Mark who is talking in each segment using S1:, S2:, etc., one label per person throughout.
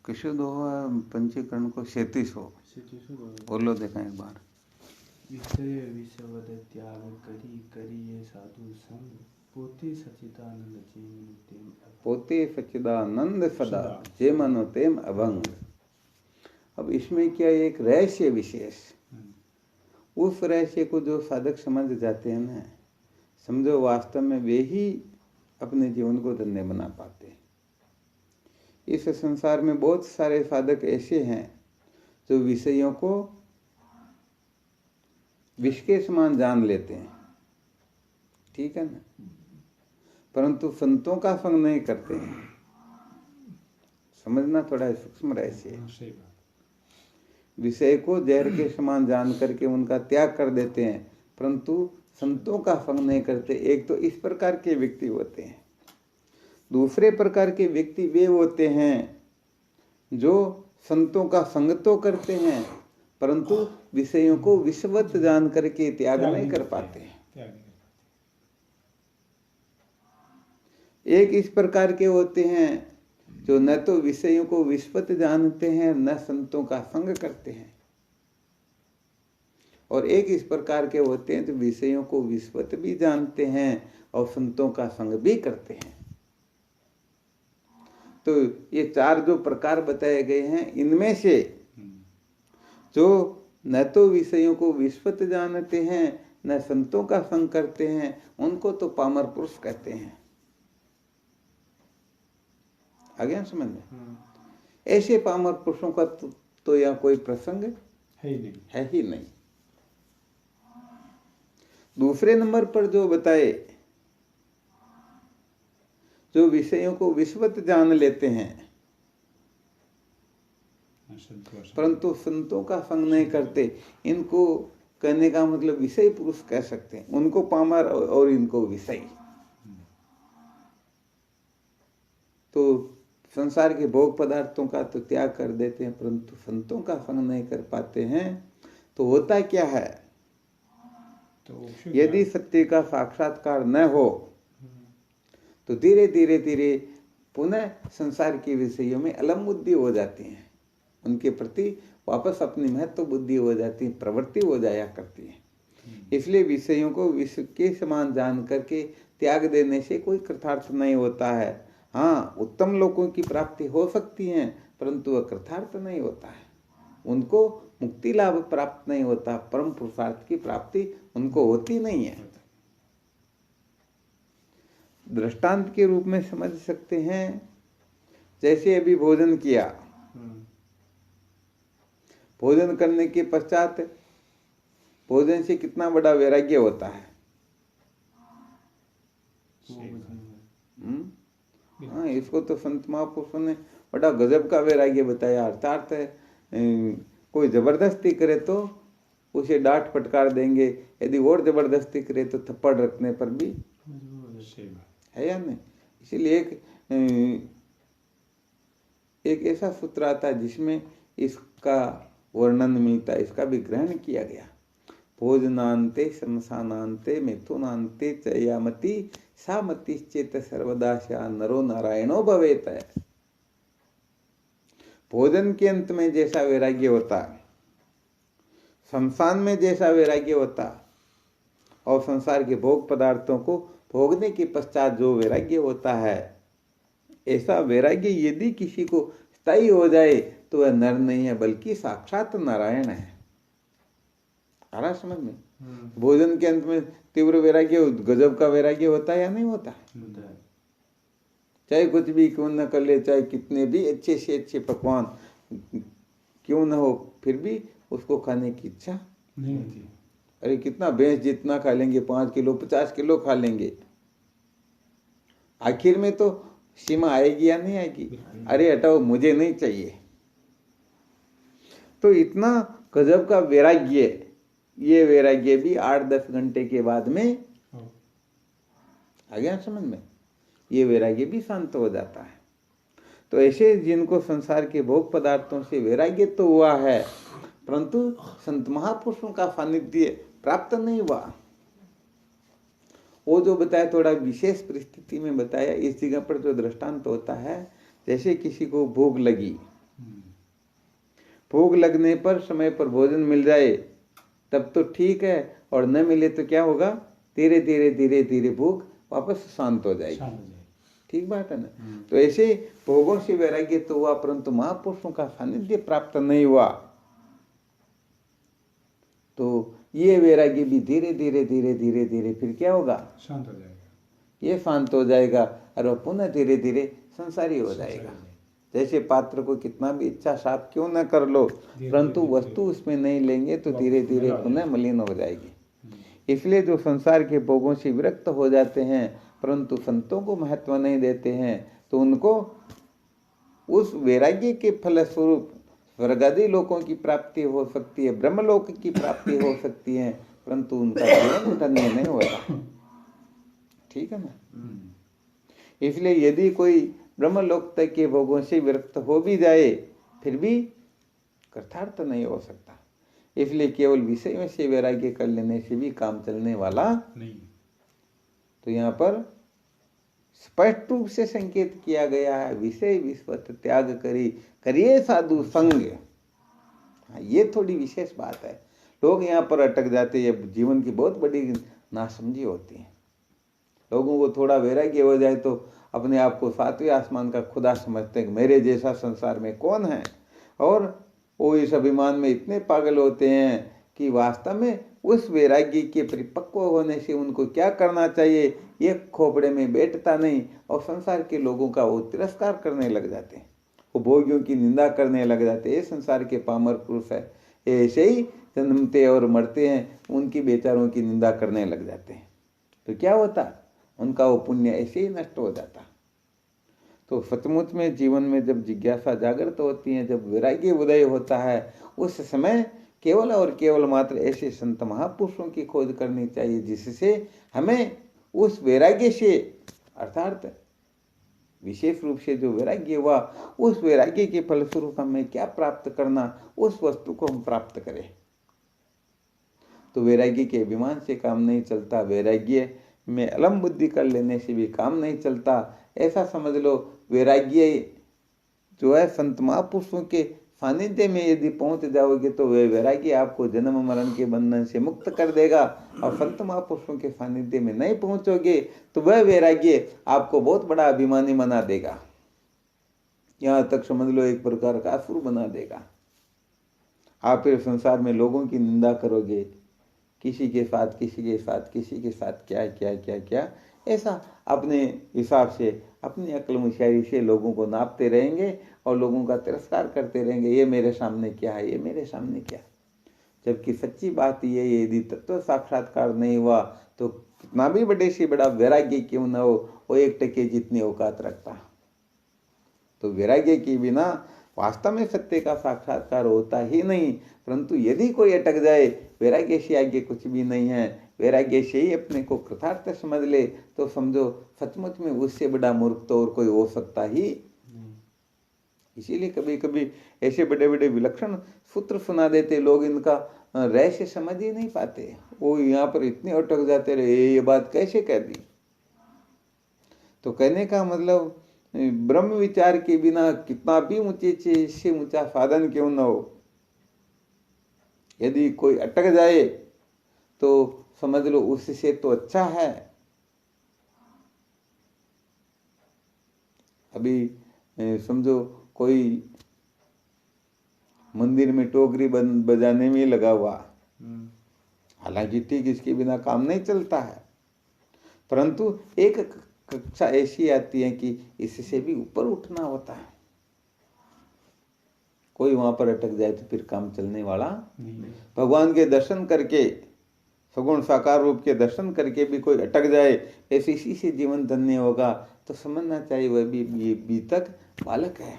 S1: किशोर दोहा पंचीकरण को 37 हो बोलो देखा एक बार।
S2: विषय विषवद त्याग करी करी ये साधु संग पोते सच्चिदानंद जे मनु तेम
S1: पोते सच्चिदानंद सदा जे मनो तेम अभंग। अब इसमें क्या एक रहस्य विशेष, उस रहस्य को जो साधक समझ जाते हैं ना, समझो वास्तव में वे ही अपने जीवन को धन्य बना पाते हैं। इस संसार में बहुत सारे साधक ऐसे हैं जो विषयों को विष के समान जान लेते हैं, ठीक है ना, परंतु संतों का संग नहीं करते हैं। समझना थोड़ा सूक्ष्म रहस्य है। विषय को जहर के समान जान करके उनका त्याग कर देते हैं, परंतु संतों का संग नहीं करते। एक तो इस प्रकार के व्यक्ति होते हैं। दूसरे प्रकार के व्यक्ति वे होते हैं जो संतों का संग तो करते हैं, परंतु विषयों को विषवत जान करके त्याग नहीं कर पाते हैं। एक इस प्रकार के होते हैं जो न तो विषयों को विषवत जानते हैं न संतों का संग करते हैं, और एक इस प्रकार के होते हैं जो विषयों को विषवत भी जानते हैं और संतों का संग भी करते हैं। तो ये चार जो प्रकार बताए गए हैं, इनमें से जो न तो विषयों को विषवत जानते हैं न संतों का संग करते हैं, उनको तो पामर पुरुष कहते हैं। आ गया समझ में? ऐसे पामर पुरुषों का तो यहाँ कोई प्रसंग है ही नहीं। दूसरे नंबर पर जो बताए, जो विषयों को विषवत जान लेते हैं परंतु संतों का संग नहीं करते, इनको कहने का मतलब विषय पुरुष कह सकते हैं। उनको पामर और इनको विषय। तो संसार के भोग पदार्थों का तो त्याग कर देते हैं, परंतु संतों का संग नहीं कर पाते हैं। तो होता क्या है, तो यदि सत्य का साक्षात्कार न हो तो धीरे धीरे धीरे पुनः संसार के विषयों में अलम बुद्धि हो जाती है, उनके प्रति वापस अपनी महत्व बुद्धि हो जाती है, प्रवृत्ति हो जाया करती है। इसलिए विषयों को विश्व के समान जान करके त्याग देने से कोई कृतार्थ नहीं होता है। हाँ, उत्तम लोगों की प्राप्ति हो सकती है, परंतु वह कृतार्थ नहीं होता है, उनको मुक्ति लाभ प्राप्त नहीं होता, परम पुरुषार्थ की प्राप्ति उनको होती नहीं है। दृष्टांत के रूप में समझ सकते हैं, जैसे अभी भोजन किया, भोजन करने के पश्चात भोजन से कितना बड़ा वैराग्य होता है। हाँ, इसको तो संत महापुरुषों ने बड़ा गजब का वैराग्य बताया। अर्थात कोई जबरदस्ती करे तो उसे डांट फटकार देंगे, यदि और जबरदस्ती करे तो थप्पड़ रखने पर भी है या नहीं। इसीलिए एक ऐसा सूत्र आता है जिसमें इसका वर्णन मिलता है, इसका भी ग्रहण किया गया। भोजनान्ते शमशानान्ते मिथुनान्ते च या मति सा मतिश्चेत सर्वदा स्या नरो नारायणो भवेत। भोजन के अंत में जैसा वैराग्य होता, शमशान में जैसा वैराग्य होता, और संसार के भोग पदार्थों को भोगने के पश्चात जो वैराग्य होता है, ऐसा वैराग्य यदि किसी को स्थायी हो जाए तो वह नर नहीं है बल्कि साक्षात नारायण है। आ रहा समझ में? भोजन के अंत में तीव्र वैराग्य, गजब का वैराग्य होता है या नहीं होता? चाहे कुछ भी क्यों न कर ले, चाहे कितने भी अच्छे से अच्छे पकवान क्यों न हो, फिर भी उसको खाने की इच्छा नहीं होती। अरे कितना भैंस जितना खा लेंगे, 5 किलो 50 किलो खा लेंगे, आखिर में तो सीमा आएगी या नहीं आएगी? अरे हटाओ, मुझे नहीं चाहिए। तो इतना गजब का वैराग्य, ये वैराग्य भी 8-10 घंटे के बाद में आ गया समझ में, ये वैराग्य भी शांत हो जाता है। तो ऐसे जिनको संसार के भोग पदार्थों से वैराग्य तो हुआ है, परंतु संत महापुरुषों का सानिध्य प्राप्त नहीं हुआ। वो जो बताया थोड़ा विशेष परिस्थिति में बताया। इस जगह पर जो दृष्टांत होता है, जैसे किसी को भूख लगी, भूख लगने पर समय पर भोजन मिल जाए तब तो ठीक है, और न मिले तो क्या होगा, धीरे धीरे धीरे धीरे भूख वापस शांत हो जाएगी। ठीक बात है ना। तो ऐसे भोगों से वैराग्य तो हुआ, परंतु महापुरुषों का सानिध्य प्राप्त नहीं हुआ, तो ये वैराग्य भी धीरे धीरे धीरे धीरे धीरे फिर क्या होगा,
S2: शांत हो जाएगा।
S1: ये शांत हो जाएगा और वह पुनः धीरे धीरे संसारी हो जाएगा। जैसे पात्र को कितना भी इच्छा साफ क्यों न कर लो, परंतु वस्तु उसमें नहीं लेंगे तो धीरे धीरे पुनः मलिन हो जाएगी। इसलिए जो संसार के भोगों से विरक्त हो जाते हैं परंतु संतों को महत्व नहीं देते हैं, तो उनको उस वैराग्य के फलस्वरूप स्वर्गादि लोकों की प्राप्ति हो सकती है, ब्रह्मलोक की प्राप्ति हो सकती है, परंतु उनका जीवन धन्य नहीं होता। ठीक है ना। इसलिए यदि कोई ब्रह्मलोक तक के भोगों से विरक्त हो भी जाए फिर भी कृतार्थ नहीं हो सकता। इसलिए केवल विषय में से वैराग्य कर लेने से भी काम चलने वाला नहीं। तो यहाँ पर स्पष्ट रूप से संकेत किया गया है, विषय विश्वत त्याग करिए साधु संग। ये थोड़ी विशेष बात है। लोग यहाँ पर अटक जाते हैं, जीवन की बहुत बड़ी नासमझी होती है। लोगों को थोड़ा वैराग्य हो जाए तो अपने आप को सातवें आसमान का खुदा समझते हैं कि मेरे जैसा संसार में कौन है, और वो इस अभिमान में इतने पागल होते हैं कि वास्तव में उस वैराग्य के परिपक्व होने से उनको क्या करना चाहिए ये खोपड़े में बैठता नहीं, और संसार के लोगों का वो तिरस्कार करने लग जाते हैं, वो भोगियों की निंदा करने लग जाते हैं। ये संसार के पामर पुरुष है, ऐसे ही जन्मते और मरते हैं, उनकी बेचारों की निंदा करने लग जाते हैं। तो क्या होता, उनका वो पुण्य ऐसे ही नष्ट हो जाता। तो सचमुच में जीवन में जब जिज्ञासा जागृत होती है, जब वैराग्य उदय होता है, उस समय केवल और केवल मात्र ऐसे संत महापुरुषों की खोज करनी चाहिए जिससे हमें उस वैराग्य से, अर्थात विशेष रूप से जो वैराग्य हुआ, उस वैराग्य के फलस्वरूप हमें क्या प्राप्त करना, उस वस्तु को हम प्राप्त करें। तो वैराग्य के अभिमान से काम नहीं चलता, वैराग्य में अलम बुद्धि कर लेने से भी काम नहीं चलता। ऐसा समझ लो, वैराग्य जो है संत महापुरुषों के सानिध्य में यदि पहुंच जाओगे तो वह वैराग्य आपको जन्म मरण के बंधन से मुक्त कर देगा, और संत महापुरुषों के सानिध्य में नहीं पहुंचोगे तो वह वैराग्य आपको बहुत बड़ा अभिमानी बना देगा, यहाँ तक समझ लो एक प्रकार का असुर बना देगा। आप फिर संसार में लोगों की निंदा करोगे, किसी के साथ किसी के साथ किसी के साथ क्या क्या क्या क्या, ऐसा अपने हिसाब से अपनी अक्ल मुशियारी से लोगों को नापते रहेंगे और लोगों का तिरस्कार करते रहेंगे, ये मेरे सामने क्या है, ये मेरे सामने क्या। जबकि सच्ची बात ये, यदि तत्व साक्षात्कार नहीं हुआ तो कितना भी बड़े से बड़ा वैराग्य क्यों न हो, वो 1% जितनी औकात रखता। तो वैराग्य के बिना वास्तव में सत्य का साक्षात्कार होता ही नहीं। परंतु यदि कोई अटक जाए, वैराग्य से आगे कुछ भी नहीं है, वैराग्य से ही अपने को कृतार्थ समझ ले, तो समझो सचमुच में उससे बड़ा मूर्ख तो और कोई हो सकता ही। इसीलिए कभी कभी ऐसे बड़े बड़े विलक्षण सूत्र सुना देते लोग, इनका रहस्य समझ ही नहीं पाते। वो यहाँ पर इतने अटक जाते रहे, ये बात कैसे कह दी। तो कहने का मतलब, ब्रह्म विचार के बिना कितना भी ऊंचे से ऊंचा साधन क्यों न हो, यदि कोई अटक जाए तो समझ लो उससे तो अच्छा है। अभी समझो कोई मंदिर में टोकरी बजाने में लगा हुआ, हालांकि ठीक इसके बिना काम नहीं चलता है, परंतु एक कक्षा ऐसी आती है कि इससे भी ऊपर उठना होता है। कोई वहां पर अटक जाए तो फिर काम चलने वाला नहीं। भगवान के दर्शन करके, सगुण साकार रूप के दर्शन करके भी कोई अटक जाए, ऐसे इसी से जीवन धन्य होगा, तो समझना चाहिए वह भी तक बालक है।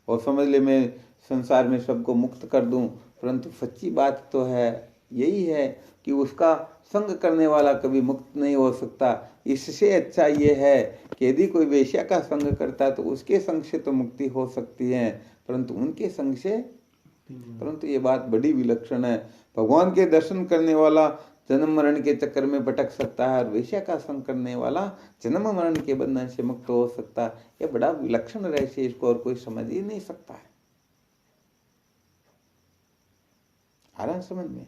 S1: और समझ ले मैं संसार में सबको मुक्त कर दूं, परंतु सच्ची बात तो है यही है कि उसका संग करने वाला कभी मुक्त नहीं हो सकता। इससे अच्छा ये है कि यदि कोई वेश्या का संग करता है तो उसके संग से तो मुक्ति हो सकती है, परंतु उनके संग से, परंतु ये बात बड़ी विलक्षण है। भगवान के दर्शन करने वाला जन्म मरण के चक्कर में भटक सकता है, और वेश्या का संग करने वाला जन्म मरण के बंधन से मुक्त हो सकता है। ये बड़ा विलक्षण रहस्य, इसको और कोई समझ ही नहीं सकता है। आ रहा समझ में?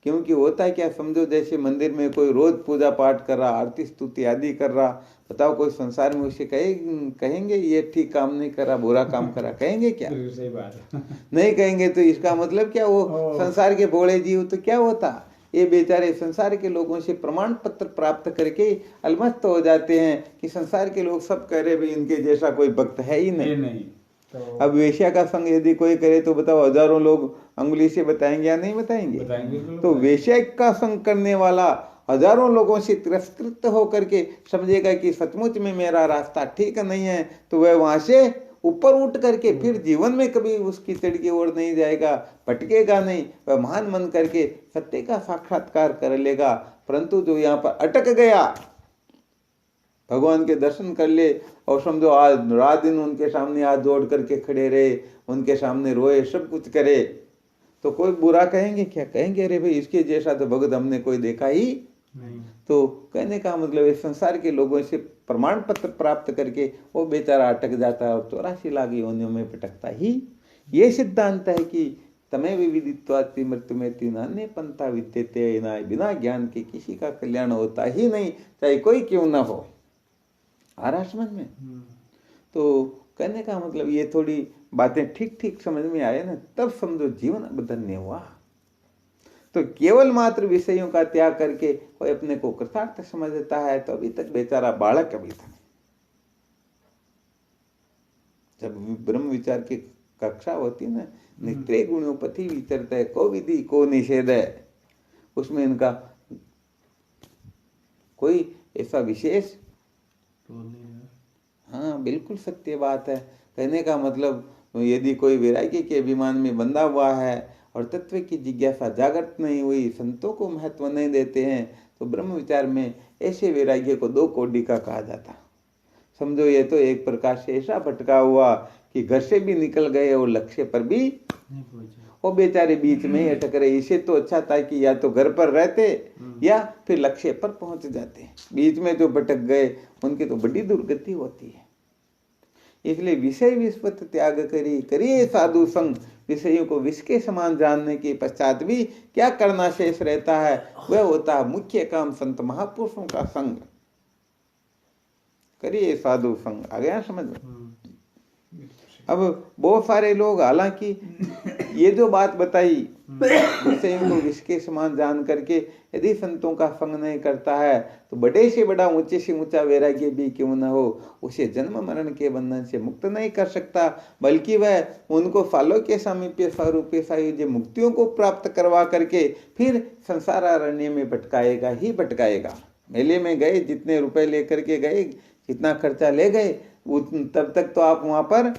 S1: क्योंकि होता है क्या, समझो जैसे मंदिर में कोई रोज पूजा पाठ कर रहा, आरती स्तुति आदि कर रहा, बताओ कोई संसार में उसे कहेंगे ये ठीक काम नहीं करा, बुरा काम करा, कहेंगे क्या?
S2: सही बात है।
S1: नहीं कहेंगे। तो इसका मतलब क्या, वो संसार के भोले जीव तो क्या होता, ये बेचारे संसार के लोगों से प्रमाण पत्र प्राप्त करके अलमस्त हो जाते हैं कि संसार के लोग सब कह रहे भाई इनके जैसा कोई भक्त है ही नहीं। तो अब वेश्या का संग यदि कोई करे तो बताओ हजारों लोग अंगुली से बताएंगे या नहीं बताएंगे? तो वेश्या का संग करने वाला हजारों लोगों से तिरस्कृत होकर के समझेगा कि सचमुच में मेरा रास्ता ठीक नहीं है, तो वह वहां से ऊपर उठ करके फिर जीवन में कभी उसकी कीचड़ की ओर नहीं जाएगा, भटकेगा नहीं, वह महान मन करके सत्य का साक्षात्कार कर लेगा। परंतु जो यहाँ पर अटक गया, भगवान के दर्शन कर ले और समझो आज रात दिन उनके सामने हाथ जोड़ करके खड़े रहे, उनके सामने रोए, सब कुछ करे, तो कोई बुरा कहेंगे क्या? कहेंगे अरे भाई इसके जैसा तो भगत हमने कोई देखा ही नहीं। तो कहने का मतलब इस संसार के लोगों से प्रमाण पत्र प्राप्त करके वो बेचारा अटक जाता है और 84 लाख योनियों में भटकता ही। ये सिद्धांत है कि तमें विदित्वाति मृत्यु में तीन अन्य पंथा विद्यते ना, बिना ज्ञान के किसी का कल्याण होता ही नहीं, चाहे कोई क्यों ना हो। आ रहा समझ में? तो कहने का मतलब ये थोड़ी बातें ठीक ठीक समझ में आए ना, तब समझो जीवन अब धन्य हुआ। तो केवल मात्र विषयों का त्याग करके कोई अपने को कृतार्थ समझता है तो अभी तक बेचारा बालक अभी था। जब ब्रह्म विचार की कक्षा होती ना, नित्य गुणोपति विचरता है, को विधि को निषेध है, उसमें इनका कोई ऐसा विशेष हाँ बिल्कुल सत्य बात है। कहने का मतलब यदि कोई वैराग्य के अभिमान में बंधा हुआ है और तत्व की जिज्ञासा जागृत नहीं हुई, संतों को महत्व नहीं देते हैं, तो ब्रह्म विचार में ऐसे वैराग्य को 2 कोटि का कहा जाता। समझो ये तो एक प्रकार से ऐसा भटका हुआ कि घर से भी निकल गए और लक्ष्य पर भी वो बेचारे बीच में ही अटक रहे। इसे तो अच्छा था कि या तो घर पर रहते या फिर लक्ष्य पर पहुंच जाते। बीच में जो भटक गए उनकी तो बड़ी दुर्गति होती है। इसलिए विषय विस्पत त्याग करिए साधु संग। विषयों को विष के समान जानने के पश्चात भी क्या करना शेष रहता है, वह होता है मुख्य काम संत महापुरुषों का संग। करिए साधु संग। आ गया समझ में? अब बहुत सारे लोग, हालांकि ये जो बात बताई विषयों को विष के समान जान करके यदि संतों का संग नहीं करता है तो बड़े से बड़ा ऊंचे से ऊंचा वैराग्य भी क्यों न हो, उसे जन्म मरण के बंधन से मुक्त नहीं कर सकता, बल्कि वह उनको फालों के सामीप्य स्वरूपे सायुज्य मुक्तियों को प्राप्त करवा करके फिर संसार अरण्य में भटकाएगा ही भटकाएगा। मेले में गए, जितने रुपए लेकर के गए, जितना खर्चा ले गए, तब तक तो आप वहां पर,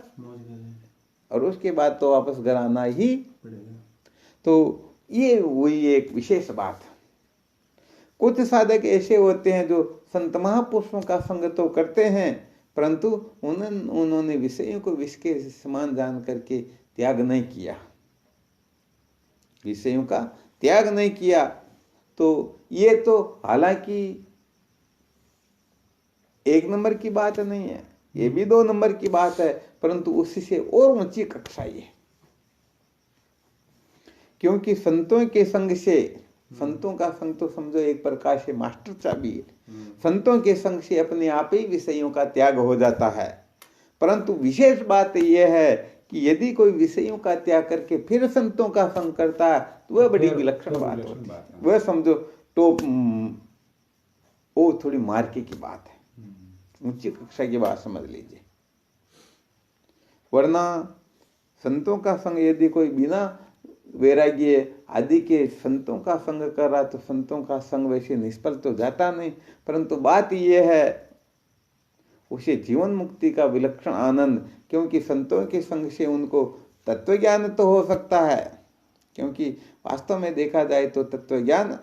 S1: और उसके बाद तो वापस घर आना ही पड़ेगा। तो ये हुई एक विशेष बात। कुछ साधक ऐसे होते हैं जो संत महापुरुषों का संग तो करते हैं, परंतु उन्होंने विषयों को विष के समान जान करके त्याग नहीं किया, विषयों का त्याग नहीं किया। तो ये तो हालांकि 1 नंबर की बात नहीं है, ये भी 2 नंबर की बात है, परंतु उससे और ऊंची कक्षा है। क्योंकि संतों के संग से, संतों का संग तो समझो एक प्रकार से मास्टर चाबी है। संतों के संग से अपने आप ही विषयों का त्याग हो जाता है। परंतु विशेष बात यह है कि यदि कोई विषयों का त्याग करके फिर संतों का संग करता है तो वह बड़ी विलक्षण बात होती है। वह समझो टॉप, वो थोड़ी मार्के की बात है, ऊंची कक्षा की बात समझ लीजिए। वरना संतों का संग यदि कोई बिना वैराग्य आदि के संतों का संग कर रहा तो संतों का संग वैसे निष्फल तो जाता नहीं, परंतु बात यह है उसे जीवन मुक्ति का विलक्षण आनंद, क्योंकि संतों के संग से उनको तत्व ज्ञान तो हो सकता है। क्योंकि वास्तव में देखा जाए तो तत्व ज्ञान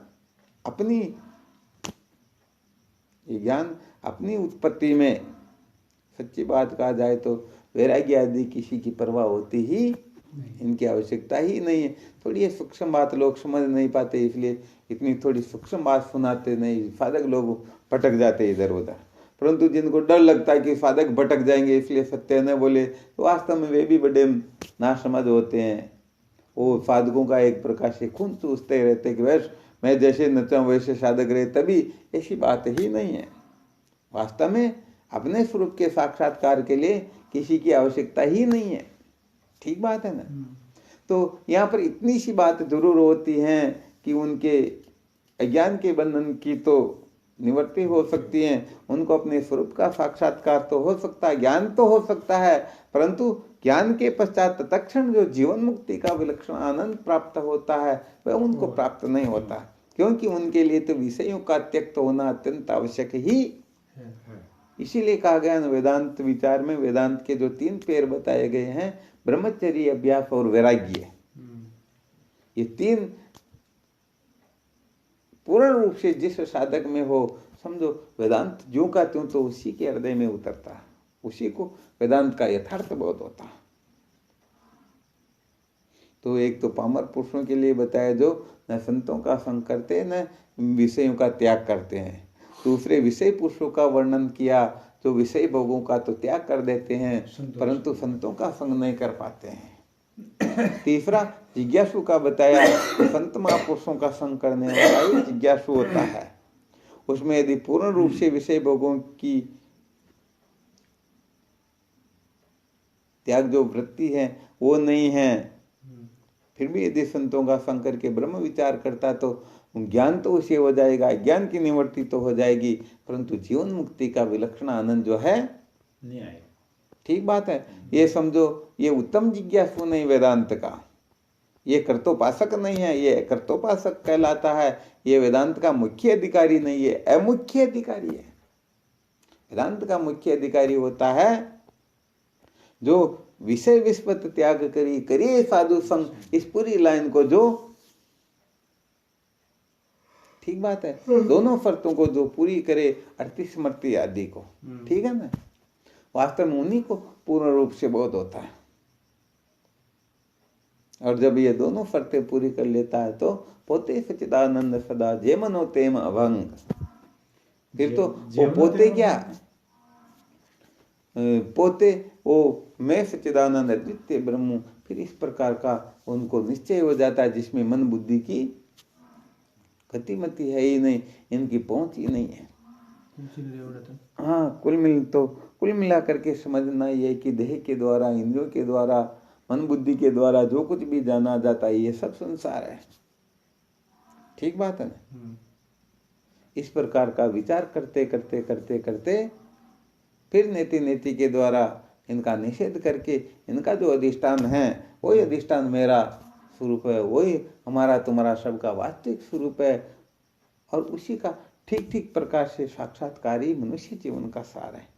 S1: अपनी उत्पत्ति में, सच्ची बात कहा जाए तो वैराग्य आदि किसी की परवाह होती ही, इनकी आवश्यकता ही नहीं है। थोड़ी ये सूक्ष्म बात लोग समझ नहीं पाते, इसलिए इतनी थोड़ी सूक्ष्म बात सुनाते नहीं, साधक लोग भटक जाते इधर उधर। परंतु जिनको डर लगता है कि साधक भटक जाएंगे इसलिए सत्य न बोले, तो वास्तव में वे भी बड़े नासमझ होते हैं। वो साधकों का एक प्रकार से खून चूसते रहते कि वैसे मैं जैसे नचा वैसे साधक रहे, तभी ऐसी बात ही नहीं है। वास्तव में अपने स्वरूप के साक्षात्कार के लिए किसी की आवश्यकता ही नहीं है। ठीक बात है ना। तो यहाँ पर इतनी सी बात जरूर होती है कि उनके अज्ञान के बंधन की तो निवृत्ति हो सकती है, उनको अपने स्वरूप का साक्षात्कार तो हो सकता है, ज्ञान तो हो सकता है, परंतु ज्ञान के पश्चात तत्क्षण जो जीवन मुक्ति का विलक्षण आनंद प्राप्त होता है वह उनको प्राप्त नहीं होता, क्योंकि उनके लिए तो विषयों का त्यक्त होना अत्यंत आवश्यक ही। इसीलिए कहा गया वेदांत विचार में, वेदांत के जो 3 पैर बताए गए हैं, ब्रह्मचर्य, अभ्यास और वैराग्य, ये 3 पूर्ण रूप से जिस साधक में हो, समझो वेदांत ज्यों का त्यों तो उसी के हृदय में उतरता है, उसी को वेदांत का यथार्थ बोध होता है। तो एक तो पामर पुरुषों के लिए बताया जो न संतों का संग करते न विषयों का त्याग करते हैं। दूसरे विषय पुरुषों का वर्णन किया जो विषय भोगों का तो त्याग कर देते हैं परंतु संतों का संग नहीं कर पाते हैं। तीसरा जिज्ञासु का बताया, संत महापुरुषों का संग करने वाला ही जिज्ञासु होता है। उसमें यदि पूर्ण रूप से विषय भोगों की त्याग जो वृत्ति है वो नहीं है, फिर भी यदि संतों का संग करके ब्रह्म विचार करता तो ज्ञान तो उसे हो जाएगा, ज्ञान की निवृत्ति तो हो जाएगी, परंतु जीवन मुक्ति का विलक्षण आनंद जो है नहीं आएगा। ठीक बात है। ये समझो, ये उत्तम जिज्ञासु नहीं वेदांत का, ये कर्तोपासक नहीं है, ये कर्तोपासक कहलाता है। ये वेदांत का मुख्य अधिकारी नहीं है, अमुख्य अधिकारी है। वेदांत का मुख्य अधिकारी होता है जो विषय विस्पत त्याग करी करिए साधु संग, इस पूरी लाइन को जो, ठीक बात है, दोनों शर्तों को जो पूरी करे, अर्थि स्मृति आदि को, ठीक है ना, वास्तव में उन्हीं को पूर्ण रूप से बोध होता है। और जब ये दोनों शर्तें पूरी कर लेता है तो पोते सच्चिदानंद सदा जे मनो तेम अभंग। फिर तो वो पोते क्या, पोते वो मैं सच्चिदानंद अद्वितीय ब्रह्म, फिर इस प्रकार का उनको निश्चय हो जाता है जिसमें मन बुद्धि की गतिमति है ही नहीं, इनकी पहुंच ही नहीं है। हाँ, कुल मिला करके समझना ये कि देह के द्वारा, इंद्रियों के द्वारा, मन बुद्धि के द्वारा जो कुछ भी जाना जाता है ये सब संसार है। ठीक बात है ना। इस प्रकार का विचार करते करते करते करते फिर नेति नेति के द्वारा इनका निषेध करके इनका जो अधिष्ठान है वही अधिष्ठान मेरा स्वरूप है, वही हमारा तुम्हारा सबका वास्तविक स्वरूप है, और उसी का ठीक ठीक प्रकार से साक्षात्कार ही मनुष्य जीवन का सार है।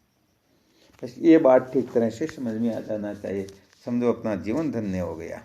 S1: बस ये बात ठीक तरह से समझ में आ जाना चाहिए, समझो अपना जीवन धन्य हो गया।